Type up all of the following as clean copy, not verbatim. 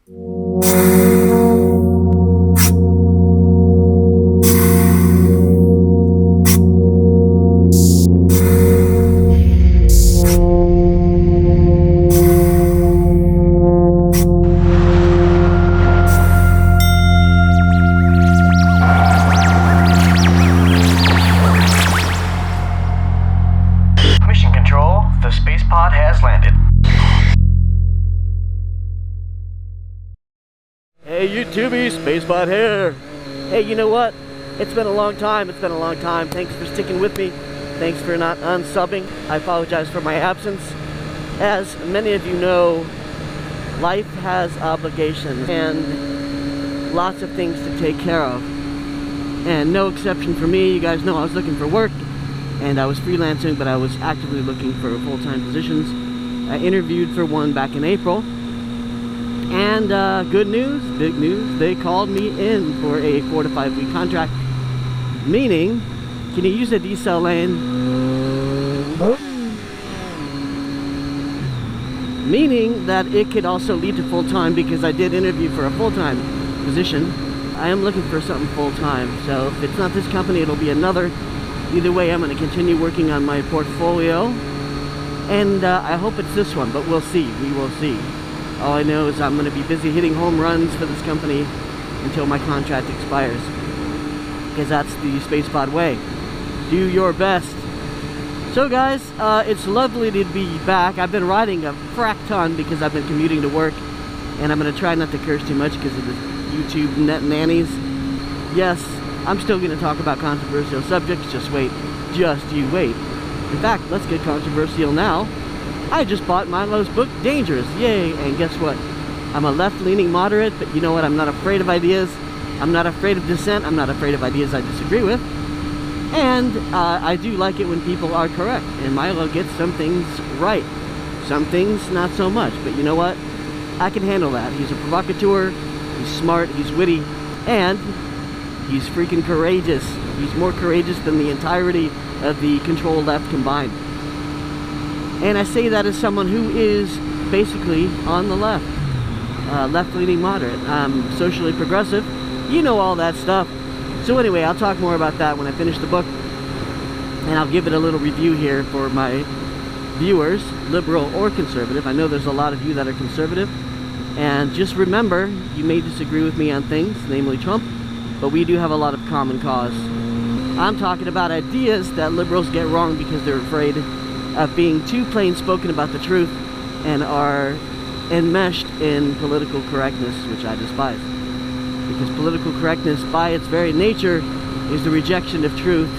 Mission Control, the space pod has landed. Hey YouTubey, Spacep0d here. Hey, you know what? It's been a long time. Thanks for sticking with me. Thanks for not unsubbing. I apologize for my absence. As many of you know, life has obligations and lots of things to take care of. And no exception for me. You guys know I was looking for work and I was freelancing, but I was actively looking for full-time positions. I interviewed for one back in April. And good news, big news, they called me in for a 4 to 5 week contract. Meaning, can you use a decel lane? Meaning that it could also lead to full-time, because I did interview for a full-time position. I am looking for something full-time, so if it's not this company, it'll be another. Either way, I'm going to continue working on my portfolio. And I hope it's this one, but we'll see, we will see. All I know is I'm going to be busy hitting home runs for this company until my contract expires. Because that's the Spacep0d way. Do your best. So guys, it's lovely to be back. I've been riding a frack ton because I've been commuting to work. And I'm going to try not to curse too much because of the YouTube net nannies. Yes, I'm still going to talk about controversial subjects. Just wait. Just you wait. In fact, let's get controversial now. I just bought Milo's book, Dangerous, yay! And guess what? I'm a left-leaning moderate, but you know what? I'm not afraid of ideas. I'm not afraid of dissent. I'm not afraid of ideas I disagree with. And I do like it when people are correct. And Milo gets some things right. Some things, not so much. But you know what? I can handle that. He's a provocateur. He's smart. He's witty. And he's freaking courageous. He's more courageous than the entirety of the ctrl-left combined. And I say that as someone who is basically on the left. Left-leaning moderate. I'm socially progressive. You know all that stuff. So anyway, I'll talk more about that when I finish the book. And I'll give it a little review here for my viewers, liberal or conservative. I know there's a lot of you that are conservative. And just remember, you may disagree with me on things, namely Trump, but we do have a lot of common cause. I'm talking about ideas that liberals get wrong because they're afraid of being too plain spoken about the truth and are enmeshed in political correctness, which I despise. Because political correctness, by its very nature, is the rejection of truth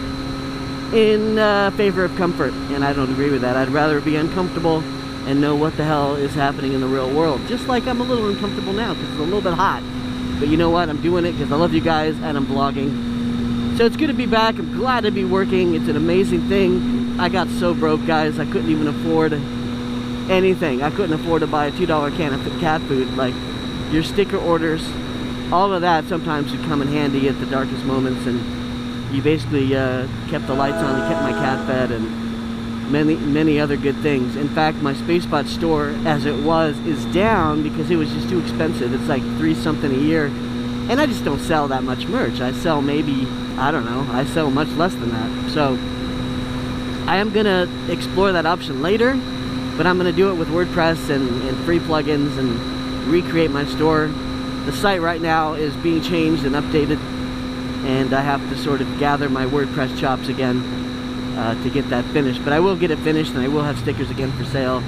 in favor of comfort. And I don't agree with that. I'd rather be uncomfortable and know what the hell is happening in the real world. Just like I'm a little uncomfortable now because it's a little bit hot. But you know what? I'm doing it because I love you guys and I'm vlogging. So it's good to be back. I'm glad to be working. It's an amazing thing. I got so broke, guys, I couldn't even afford anything. I couldn't afford to buy a $2 can of cat food. Like, your sticker orders, all of that sometimes would come in handy at the darkest moments, and you basically kept the lights on and kept my cat fed and many other good things. In fact, my Spacep0d store, as it was, is down because it was just too expensive. It's like $3 something a year, and I just don't sell that much merch. I sell maybe, I don't know, I sell much less than that. So I am gonna explore that option later, but I'm gonna do it with WordPress and free plugins and recreate my store. The site right now is being changed and updated, and I have to sort of gather my WordPress chops again to get that finished. But I will get it finished, and I will have stickers again for sale.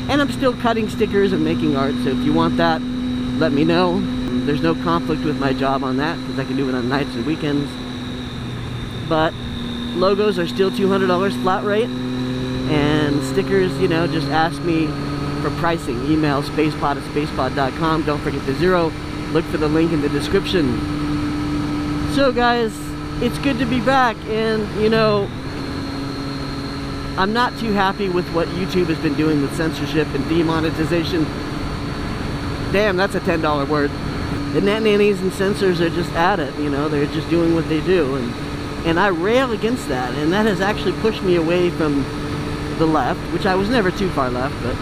And I'm still cutting stickers and making art, so if you want that, let me know. There's no conflict with my job on that, because I can do it on nights and weekends. But logos are still $200 flat rate, and stickers, you know, just ask me for pricing. Email spacepod@spacepod.com. Don't forget the 0. Look for the link in the description. So guys, it's good to be back, and you know, I'm not too happy with what YouTube has been doing with censorship and demonetization. Damn, that's a $10 word. The net nannies and censors are just at it, you know, they're just doing what they do, and I rail against that, and that has actually pushed me away from the left, which I was never too far left, but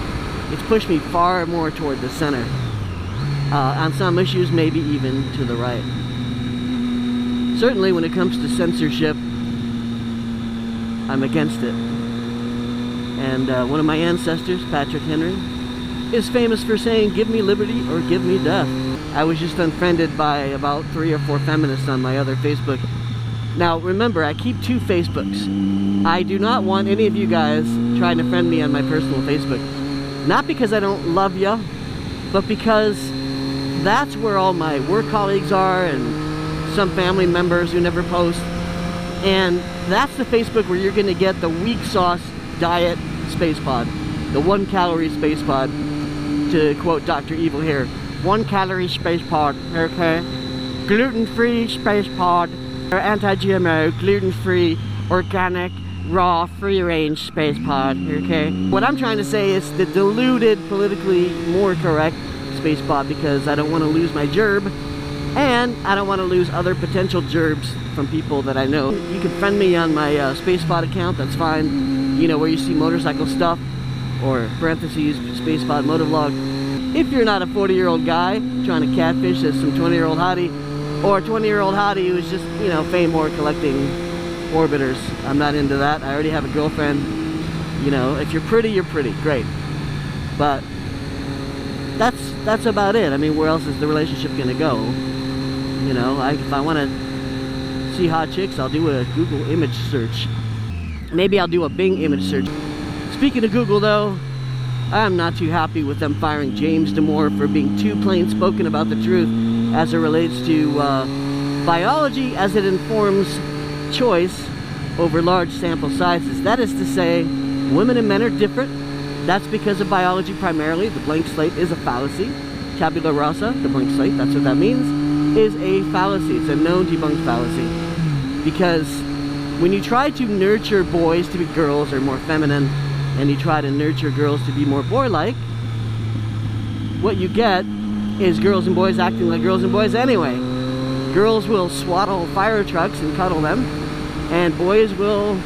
it's pushed me far more toward the center. On some issues, maybe even to the right. Certainly when it comes to censorship, I'm against it. And one of my ancestors, Patrick Henry, is famous for saying, "Give me liberty or give me death." I was just unfriended by about 3 or 4 feminists on my other Facebook. Now remember, I keep 2 Facebooks. I do not want any of you guys trying to friend me on my personal Facebook. Not because I don't love ya, but because that's where all my work colleagues are and some family members who never post. And that's the Facebook where you're going to get the weak sauce diet space pod, the 1 calorie space pod, to quote Dr. Evil here. 1 calorie space pod, okay? Gluten-free space pod, or anti-GMO, gluten-free, organic, raw, free-range space pod, okay? What I'm trying to say is the diluted, politically more correct space pod, because I don't want to lose my gerb, and I don't want to lose other potential gerbs from people that I know. You can friend me on my SpacePod account, that's fine. You know, where you see motorcycle stuff, or parentheses, SpacePod motovlog. If you're not a 40-year-old guy trying to catfish as some 20-year-old hottie, or a 20-year-old hottie who's just, you know, fame or collecting orbiters, I'm not into that. I already have a girlfriend. You know, if you're pretty, you're pretty, great. But that's about it. I mean, where else is the relationship gonna go? You know, if I want to see hot chicks, I'll do a Google image search. Maybe I'll do a Bing image search. Speaking of Google though, I'm not too happy with them firing James Damore for being too plain spoken about the truth as it relates to biology, as it informs choice over large sample sizes. That is to say, women and men are different. That's because of biology primarily. The blank slate is a fallacy. Tabula rasa, the blank slate, that's what that means, is a fallacy. It's a known debunked fallacy. Because when you try to nurture boys to be girls or more feminine, and you try to nurture girls to be more boy-like, what you get is girls and boys acting like girls and boys anyway. Girls will swaddle fire trucks and cuddle them, and boys will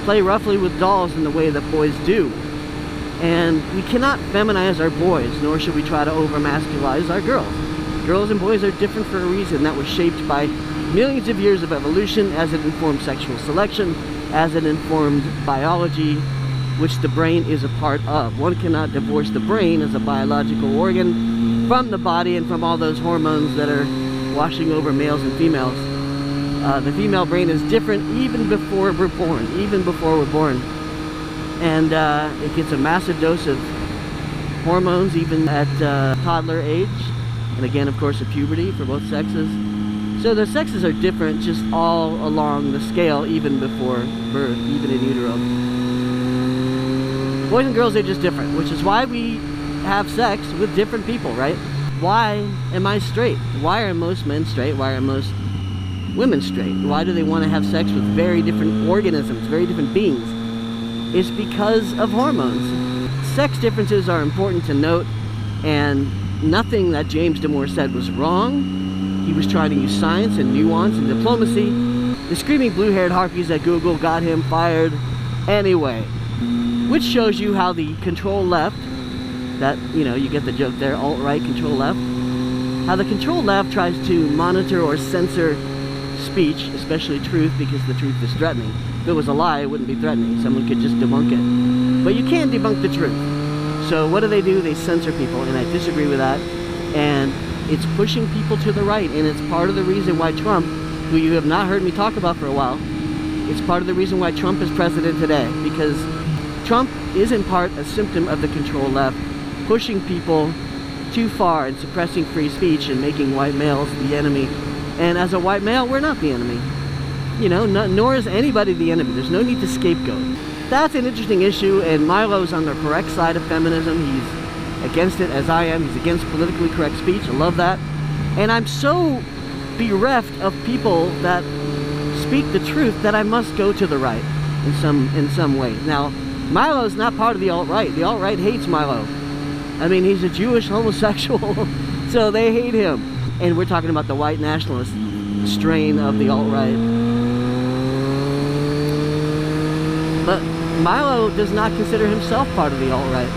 play roughly with dolls in the way that boys do. And we cannot feminize our boys, nor should we try to over-masculinize our girls. Girls and boys are different for a reason that was shaped by millions of years of evolution, as it informed sexual selection, as it informed biology, which the brain is a part of. One cannot divorce the brain as a biological organ from the body and from all those hormones that are washing over males and females. The female brain is different even before we're born, And it gets a massive dose of hormones even at toddler age, and again, of course, at puberty for both sexes. So the sexes are different just all along the scale, even before birth, even in utero. Boys and girls are just different, which is why we have sex with different people, right? Why am I straight? Why are most men straight? Why are most women straight? Why do they want to have sex with very different organisms, very different beings? It's because of hormones. Sex differences are important to note, and nothing that James Damore said was wrong. He was trying to use science and nuance and diplomacy. The screaming blue-haired harpies at Google got him fired anyway. Which shows you how the control-left, that, you know, you get the joke there, alt-right, control-left, how the control-left tries to monitor or censor speech, especially truth, because the truth is threatening. If it was a lie, it wouldn't be threatening. Someone could just debunk it. But you can't debunk the truth. So what do? They censor people, and I disagree with that. And it's pushing people to the right, and it's part of the reason why Trump, who you have not heard me talk about for a while, it's part of the reason why Trump is president today, because Trump is in part a symptom of the control left, pushing people too far and suppressing free speech and making white males the enemy. And as a white male, we're not the enemy. You know, nor is anybody the enemy. There's no need to scapegoat. That's an interesting issue, and Milo's on the correct side of feminism. He's against it, as I am. He's against politically correct speech. I love that. And I'm so bereft of people that speak the truth that I must go to the right in some way. Now, Milo's not part of the alt-right. The alt-right hates Milo. I mean, he's a Jewish homosexual, so they hate him. And we're talking about the white nationalist strain of the alt-right. But Milo does not consider himself part of the alt-right.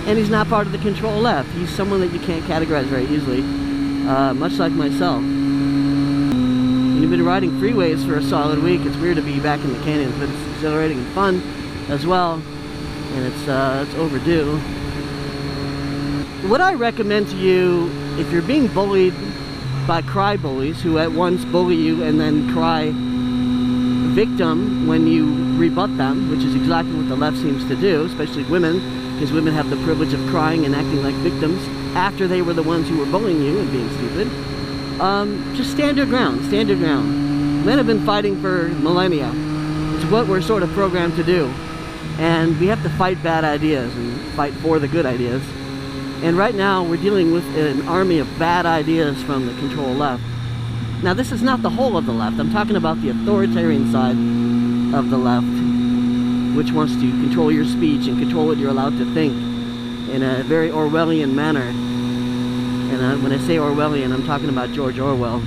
and he's not part of the control left. He's someone that you can't categorize very easily, much like myself. And you've been riding freeways for a solid week. It's weird to be back in the canyons, but it's exhilarating and fun as well, and it's overdue. What I recommend to you, if you're being bullied by cry bullies who at once bully you and then cry victim when you rebut them, which is exactly what the left seems to do, especially women, because women have the privilege of crying and acting like victims after they were the ones who were bullying you and being stupid. Just stand your ground, stand your ground. Men have been fighting for millennia. It's what we're sort of programmed to do. And we have to fight bad ideas and fight for the good ideas. And right now we're dealing with an army of bad ideas from the control left. Now this is not the whole of the left. I'm talking about the authoritarian side of the left, which wants to control your speech and control what you're allowed to think in a very Orwellian manner. And when I say Orwellian, I'm talking about George Orwell,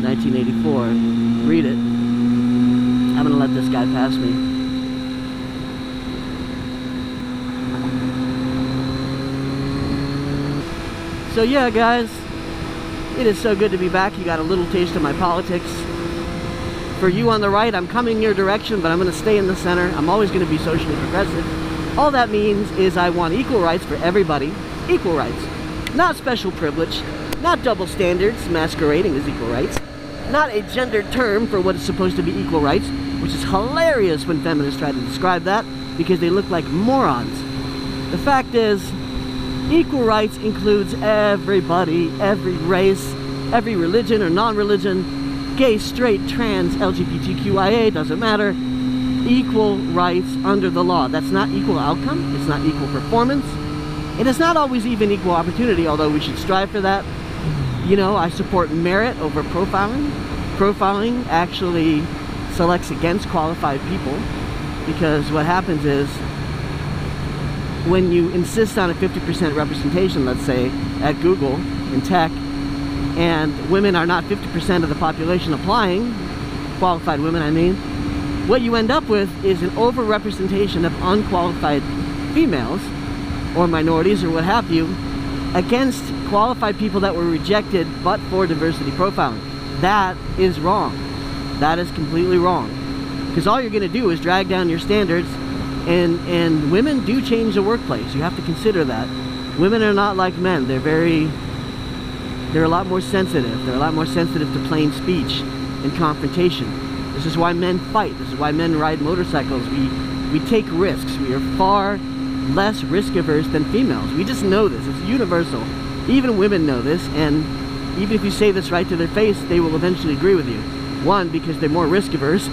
1984. Read it. I'm gonna let this guy pass me. So yeah, guys, it is so good to be back. You got a little taste of my politics. For you on the right, I'm coming your direction, but I'm going to stay in the center. I'm always going to be socially progressive. All that means is I want equal rights for everybody. Equal rights. Not special privilege. Not double standards masquerading as equal rights. Not a gendered term for what is supposed to be equal rights, which is hilarious when feminists try to describe that because they look like morons. The fact is, equal rights includes everybody, every race, every religion or non-religion, gay, straight, trans, LGBTQIA, doesn't matter. Equal rights under the law. That's not equal outcome. It's not equal performance. It is not always even equal opportunity, although we should strive for that. You know, I support merit over profiling. Profiling actually selects against qualified people because what happens is when you insist on a 50% representation, let's say, at Google, in tech, and women are not 50% of the population applying, qualified women I mean, what you end up with is an over-representation of unqualified females, or minorities, or what have you, against qualified people that were rejected but for diversity profiling. That is wrong. That is completely wrong. Because all you're going to do is drag down your standards. And women do change the workplace. You have to consider that. Women are not like men. They're a lot more sensitive. They're a lot more sensitive to plain speech and confrontation. This is why men fight. This is why men ride motorcycles. We take risks. We are far less risk averse than females. We just know this. It's universal. Even women know this, and even if you say this right to their face, they will eventually agree with you. One, because they're more risk averse.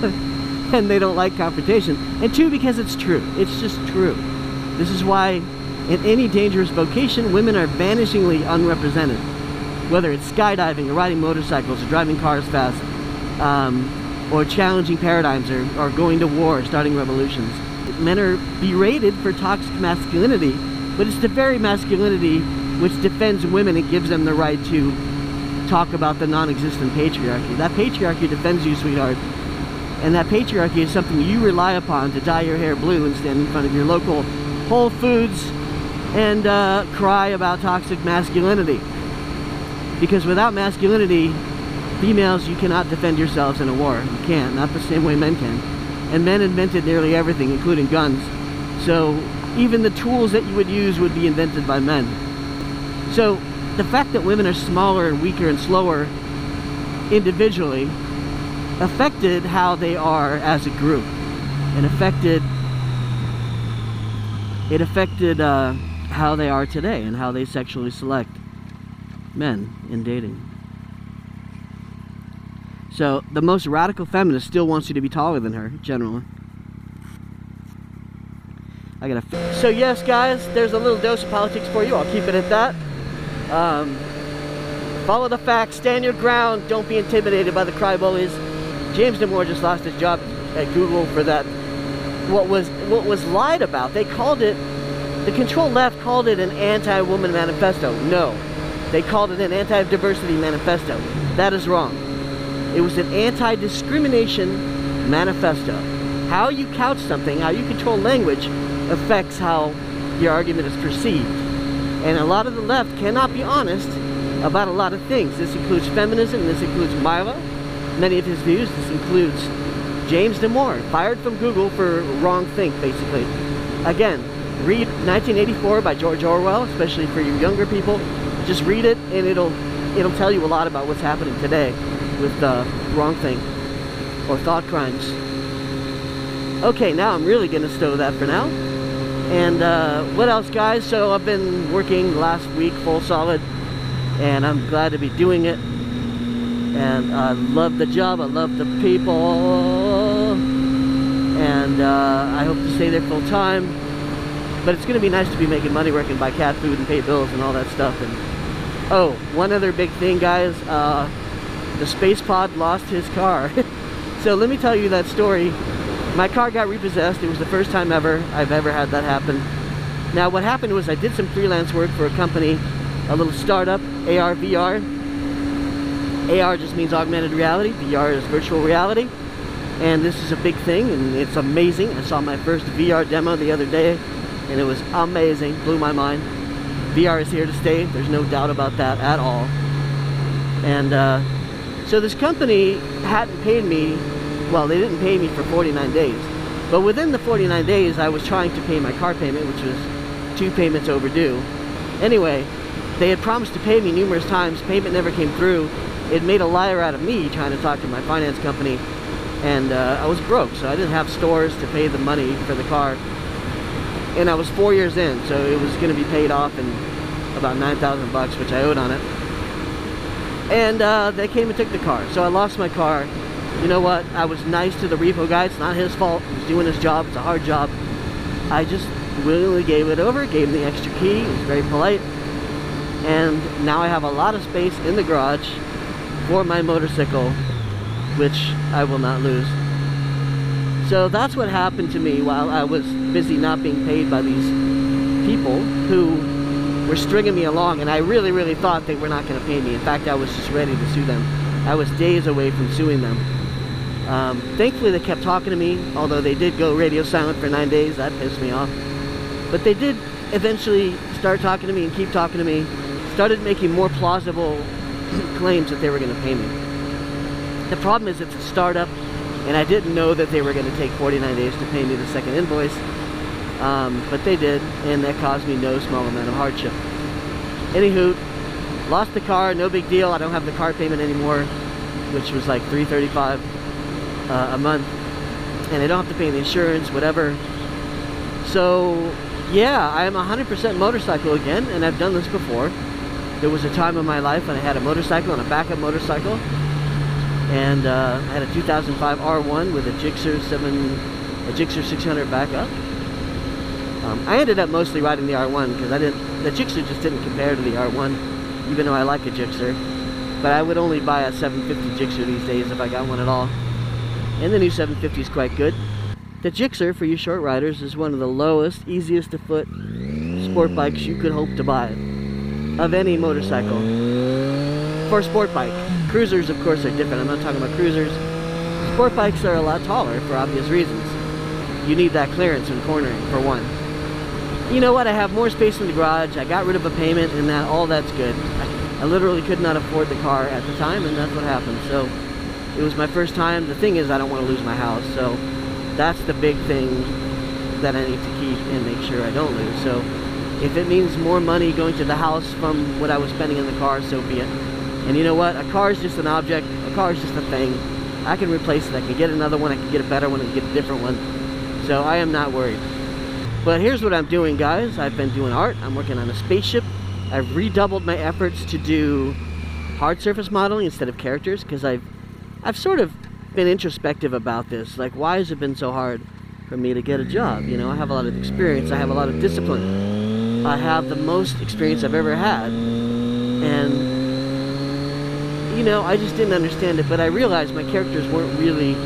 And they don't like confrontation, and two, because it's true. It's just true. This is why in any dangerous vocation, women are vanishingly unrepresented. Whether it's skydiving or riding motorcycles or driving cars fast, or challenging paradigms or going to war, starting revolutions. Men are berated for toxic masculinity, but it's the very masculinity which defends women and gives them the right to talk about the non-existent patriarchy. That patriarchy defends you, sweetheart. And that patriarchy is something you rely upon to dye your hair blue and stand in front of your local Whole Foods and cry about toxic masculinity. Because without masculinity, females, you cannot defend yourselves in a war. You can't, not the same way men can. And men invented nearly everything, including guns. So even the tools that you would use would be invented by men. So the fact that women are smaller and weaker and slower individually affected how they are as a group. It affected how they are today and how they sexually select men in dating. So the most radical feminist still wants you to be taller than her, generally. So yes, guys, there's a little dose of politics for you. I'll keep it at that. Follow the facts, stand your ground, don't be intimidated by the cry bullies. James Damore just lost his job at Google for that. What was lied about. They called it, the control left called it an anti-woman manifesto. No, they called it an anti-diversity manifesto. That is wrong. It was an anti-discrimination manifesto. How you couch something, how you control language, affects how your argument is perceived. And a lot of the left cannot be honest about a lot of things. This includes feminism, this includes Milo, many of his views, this includes James Damore, fired from Google for wrong think, basically. Again, read 1984 by George Orwell, especially for you younger people. Just read it and it'll tell you a lot about what's happening today with wrong think or thought crimes. Okay, now I'm really gonna stow that for now. And what else, guys? So I've been working last week full solid, and I'm glad to be doing it. And I love the job, I love the people, and I hope to stay there full time. But it's gonna be nice to be making money where I can buy cat food and pay bills and all that stuff. And oh, one other big thing, guys, the Spacep0d lost his car. So let me tell you that story. My car got repossessed. It was the first time I've ever had that happen. Now what happened was I did some freelance work for a company, a little startup, AR, VR. AR just means augmented reality, VR is virtual reality. And this is a big thing and it's amazing. I saw my first VR demo the other day and it was amazing, blew my mind. VR is here to stay, there's no doubt about that at all. And so this company hadn't paid me. Well, they didn't pay me for 49 days. But within the 49 days, I was trying to pay my car payment, which was 2 payments overdue. Anyway, they had promised to pay me numerous times. Payment never came through. It made a liar out of me trying to talk to my finance company. And I was broke, so I didn't have stores to pay the money for the car. And I was 4 years in, so it was going to be paid off in about 9,000 bucks, which I owed on it. And they came and took the car. So I lost my car. You know what? I was nice to the repo guy. It's not his fault. He's doing his job. It's a hard job. I just willingly gave it over, gave him the extra key. He was very polite. And now I have a lot of space in the garage for my motorcycle, which I will not lose. So that's what happened to me while I was busy not being paid by these people who were stringing me along, and I really, really thought they were not going to pay me. In fact, I was just ready to sue them. I was days away from suing them. Thankfully they kept talking to me, although they did go radio silent for 9 days. That pissed me off. But they did eventually start talking to me and keep talking to me. Started making more plausible claims that they were going to pay me. The problem is it's a startup, and I didn't know that they were going to take 49 days to pay me the second invoice. But they did, and that caused me no small amount of hardship. Anywho, lost the car, no big deal. I don't have the car payment anymore, which was like $335 a month, and I don't have to pay the insurance, whatever. So yeah, I am 100% motorcycle again, and I've done this before. There was a time in my life when I had a motorcycle and a backup motorcycle, and I had a 2005 R1 with a Gixxer 600 backup. I ended up mostly riding the R1 because the Gixxer just didn't compare to the R1, even though I like a Gixxer. But I would only buy a 750 Gixxer these days if I got one at all. And the new 750 is quite good. The Gixxer, for you short riders, is one of the lowest, easiest to foot sport bikes you could hope to buy of any motorcycle. For a sport bike. Cruisers, of course, are different. I'm not talking about cruisers. Sport bikes are a lot taller for obvious reasons. You need that clearance when cornering, for one. You know what? I have more space in the garage. I got rid of a payment, and all that's good. I literally could not afford the car at the time, and that's what happened. So it was my first time. The thing is, I don't want to lose my house, so that's the big thing that I need to keep and make sure I don't lose. So if it means more money going to the house from what I was spending in the car, so be it. And you know what? A car is just an object. A car is just a thing. I can replace it. I can get another one. I can get a better one. I can get a different one. So I am not worried. But here's what I'm doing, guys. I've been doing art. I'm working on a spaceship. I've redoubled my efforts to do hard surface modeling instead of characters, because I've sort of been introspective about this. Like, why has it been so hard for me to get a job? You know, I have a lot of experience. I have a lot of discipline. I have the most experience I've ever had. And you know, I just didn't understand it, but I realized my characters weren't really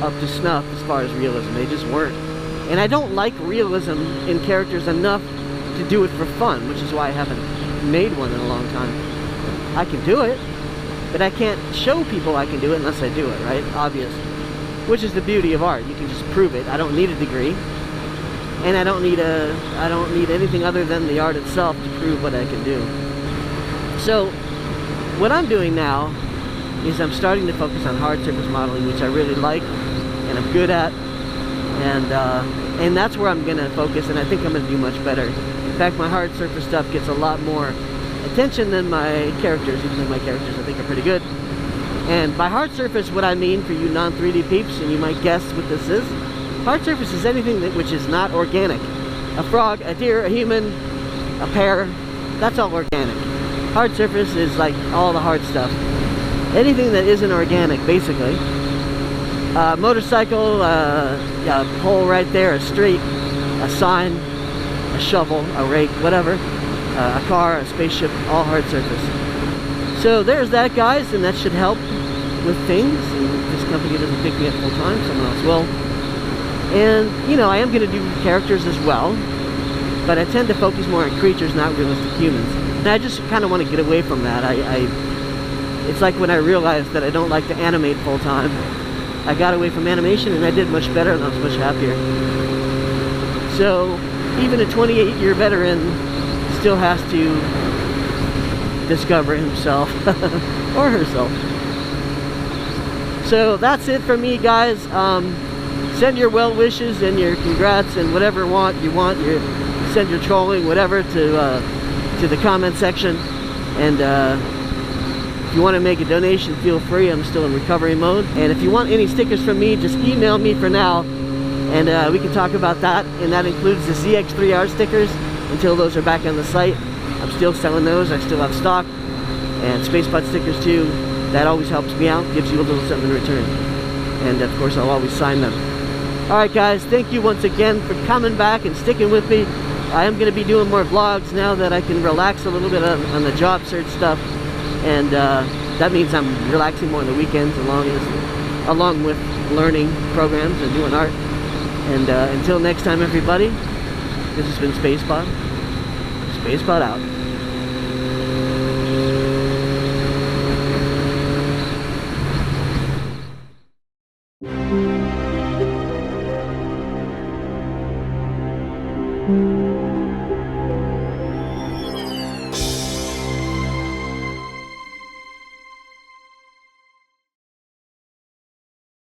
up to snuff as far as realism. They just weren't. And I don't like realism in characters enough to do it for fun, which is why I haven't made one in a long time. I can do it, but I can't show people I can do it unless I do it, right? Obvious. Which is the beauty of art. You can just prove it. I don't need a degree. and I don't need anything other than the art itself to prove what I can do. So what I'm doing now is I'm starting to focus on hard surface modeling, which I really like and I'm good at, and that's where I'm gonna focus, and I think I'm gonna do much better. In fact, my hard surface stuff gets a lot more attention than my characters, even though my characters I think are pretty good. And by hard surface, what I mean for you non-3D peeps, and you might guess what this is, hard surface is anything which is not organic. A frog, a deer, a human, a pear, that's all organic. Hard surface is like all the hard stuff. Anything that isn't organic, basically. Motorcycle, a pole right there, a street, a sign, a shovel, a rake, whatever. A car, a spaceship, all hard surface. So there's that, guys, and that should help with things. And if this company doesn't pick me up full time, someone else will. And, you know, I am going to do characters as well, but I tend to focus more on creatures, not realistic humans. And I just kind of want to get away from that. It's like when I realized that I don't like to animate full time. I got away from animation and I did much better and I was much happier. So even a 28-year veteran still has to discover himself or herself. So that's it for me, guys. Send your well wishes and your congrats and whatever you want. Send your trolling, whatever, to the comment section. And if you want to make a donation, feel free. I'm still in recovery mode. And if you want any stickers from me, just email me for now, and we can talk about that. And that includes the ZX3R stickers until those are back on the site. I'm still selling those. I still have stock. And Spacep0d stickers too. That always helps me out, gives you a little something in return. And of course, I'll always sign them. Alright guys, thank you once again for coming back and sticking with me. I am going to be doing more vlogs now that I can relax a little bit on the job search stuff. And that means I'm relaxing more on the weekends along with learning programs and doing art. And until next time, everybody, this has been Spacep0d. Spacep0d out.